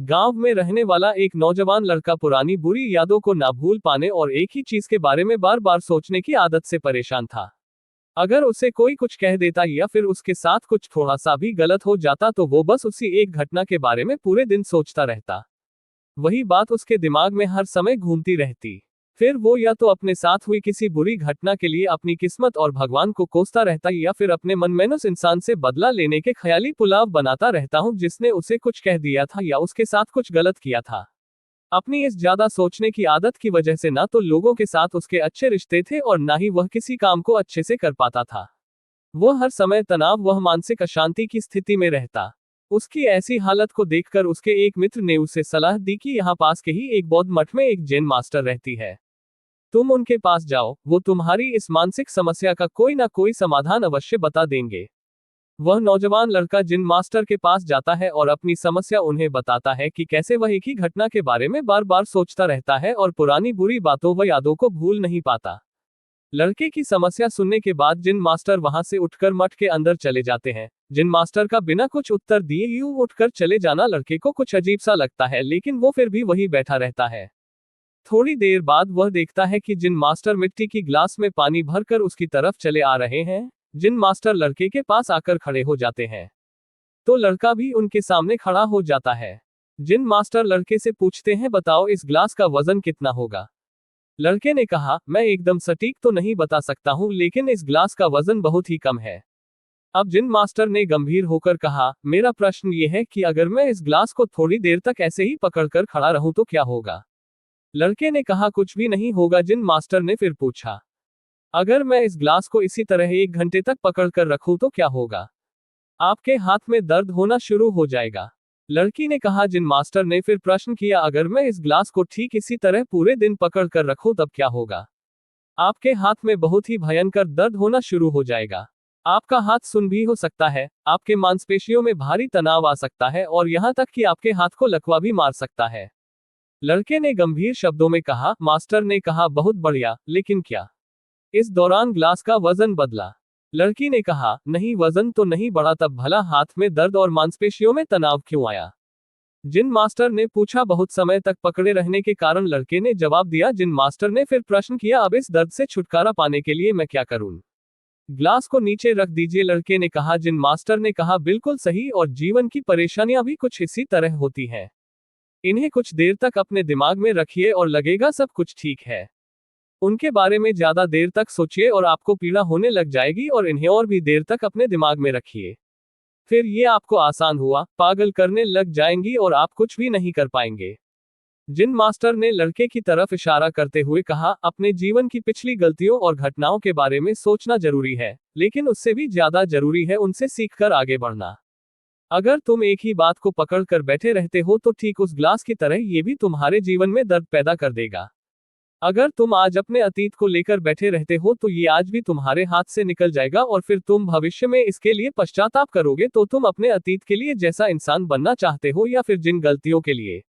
गांव में रहने वाला एक नौजवान लड़का पुरानी बुरी यादों को ना भूल पाने और एक ही चीज के बारे में बार बार सोचने की आदत से परेशान था। अगर उसे कोई कुछ कह देता या फिर उसके साथ कुछ थोड़ा सा भी गलत हो जाता तो वो बस उसी एक घटना के बारे में पूरे दिन सोचता रहता। वही बात उसके दिमाग में हर समय घूमती रहती। फिर वो या तो अपने साथ हुई किसी बुरी घटना के लिए अपनी किस्मत और भगवान को कोसता रहता या फिर अपने मन में उस इंसान से बदला लेने के ख्याली पुलाव बनाता रहता हूँ जिसने उसे कुछ कह दिया था या उसके साथ कुछ गलत किया था। अपनी इस ज्यादा सोचने की आदत की वजह से ना तो लोगों के साथ उसके अच्छे रिश्ते थे और ना ही वह किसी काम को अच्छे से कर पाता था। वह हर समय तनाव वह मानसिक अशांति की स्थिति में रहता। उसकी ऐसी हालत को देखकर उसके एक मित्र ने उसे सलाह दी कि यहाँ पास के ही एक बौद्ध मठ में एक जैन मास्टर रहती है। तुम उनके पास जाओ, वो तुम्हारी इस मानसिक समस्या का कोई ना कोई समाधान अवश्य बता देंगे। वह नौजवान लड़का जिन मास्टर के पास जाता है और अपनी समस्या उन्हें बताता है कि कैसे वह एक ही घटना के बारे में बार बार सोचता रहता है और पुरानी बुरी बातों व यादों को भूल नहीं पाता। लड़के की समस्या सुनने के बाद जिन मास्टर वहां से उठकर मठ के अंदर चले जाते हैं। जिन मास्टर का बिना कुछ उत्तर दिए यूं उठकर चले जाना लड़के को कुछ अजीब सा लगता है, लेकिन वो फिर भी वही बैठा रहता है। थोड़ी देर बाद वह देखता है कि जिन मास्टर मिट्टी की ग्लास में पानी भरकर उसकी तरफ चले आ रहे हैं। जिन मास्टर लड़के के पास आकर खड़े हो जाते हैं तो लड़का भी उनके सामने खड़ा हो जाता है। जिन मास्टर लड़के से पूछते हैं, बताओ इस ग्लास का वजन कितना होगा। लड़के ने कहा, मैं एकदम सटीक तो नहीं बता सकता हूं, लेकिन इस ग्लास का वजन बहुत ही कम है। अब जिन मास्टर ने गंभीर होकर कहा, मेरा प्रश्न ये है कि अगर मैं इस ग्लास को थोड़ी देर तक ऐसे ही पकड़कर खड़ा रहूं तो क्या होगा। लड़के ने कहा, कुछ भी नहीं होगा। जिन मास्टर ने फिर पूछा, अगर मैं इस ग्लास को इसी तरह 1 घंटे तक पकड़कर रखूं तो क्या होगा। आपके हाथ में दर्द होना शुरू हो जाएगा। लड़की ने कहा। जिन मास्टर ने फिर प्रश्न किया, अगर मैं इस ग्लास को ठीक इसी तरह पूरे दिन पकड़कर रखूं तब क्या होगा। आपके हाथ में बहुत ही भयंकर दर्द होना शुरू हो जाएगा। आपका हाथ सुन्न भी हो सकता है, आपके मांसपेशियों में भारी तनाव आ सकता है और यहां तक कि आपके हाथ को लकवा भी मार सकता है। लड़के ने गंभीर शब्दों में कहा। मास्टर ने कहा, बहुत बढ़िया, लेकिन क्या इस दौरान ग्लास का वजन बदला। लड़की ने कहा, नहीं, वजन तो नहीं बढ़ा, तब भला हाथ में दर्द और मांसपेशियों में तनाव क्यों आया। जिन मास्टर ने पूछा। बहुत समय तक पकड़े रहने के कारण, लड़के ने जवाब दिया। जिन मास्टर ने फिर प्रश्न किया, अब इस दर्द से छुटकारा पाने के लिए मैं क्या करूं। ग्लास को नीचे रख दीजिए, लड़के ने कहा। जिन मास्टर ने कहा, बिल्कुल सही, और जीवन की परेशानियां भी कुछ इसी तरह होती हैं। इन्हें कुछ देर तक अपने दिमाग में रखिए और लगेगा सब कुछ ठीक है। उनके बारे में ज्यादा देर तक सोचिए और आपको पीड़ा होने लग जाएगी, और इन्हें और भी देर तक अपने दिमाग में रखिए। फिर ये आपको आसान हुआ पागल करने लग जाएंगी और आप कुछ भी नहीं कर पाएंगे। जिन मास्टर ने लड़के की तरफ इशारा करते हुए कहा, अपने जीवन की पिछली गलतियों और घटनाओं के बारे में सोचना जरूरी है, लेकिन उससे भी ज्यादा जरूरी है उनसे सीखकर आगे बढ़ना। अगर तुम एक ही बात को पकड़ कर बैठे रहते हो तो ठीक उस ग्लास की तरह ये भी तुम्हारे जीवन में दर्द पैदा कर देगा। अगर तुम आज अपने अतीत को लेकर बैठे रहते हो तो ये आज भी तुम्हारे हाथ से निकल जाएगा और फिर तुम भविष्य में इसके लिए पश्चाताप करोगे। तो तुम अपने अतीत के लिए जैसा इंसान बनना चाहते हो या फिर जिन गलतियों के लिए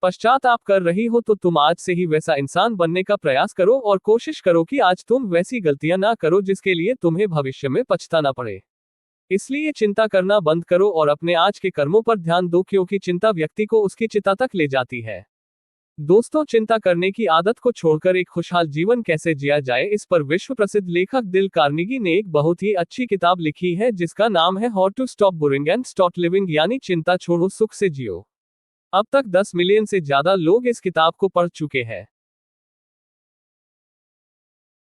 पश्चाताप कर रही हो, तो तुम आज से ही वैसा इंसान बनने का प्रयास करो और कोशिश करो कि आज तुम वैसी गलतियां ना करो जिसके लिए तुम्हें भविष्य में पछताना पड़े। इसलिए चिंता करना बंद करो और अपने आज के कर्मों पर ध्यान दो, क्योंकि चिंता व्यक्ति को उसकी चिता तक ले जाती है। दोस्तों, चिंता करने की आदत को छोड़कर एक खुशहाल जीवन कैसे जिया जाए, इस पर विश्व प्रसिद्ध लेखक डेल कार्नेगी ने एक बहुत ही अच्छी किताब लिखी है जिसका नाम है how to stop worrying and start living, यानी चिंता छोड़ो सुख से जियो। अब तक 10 मिलियन से ज्यादा लोग इस किताब को पढ़ चुके हैं।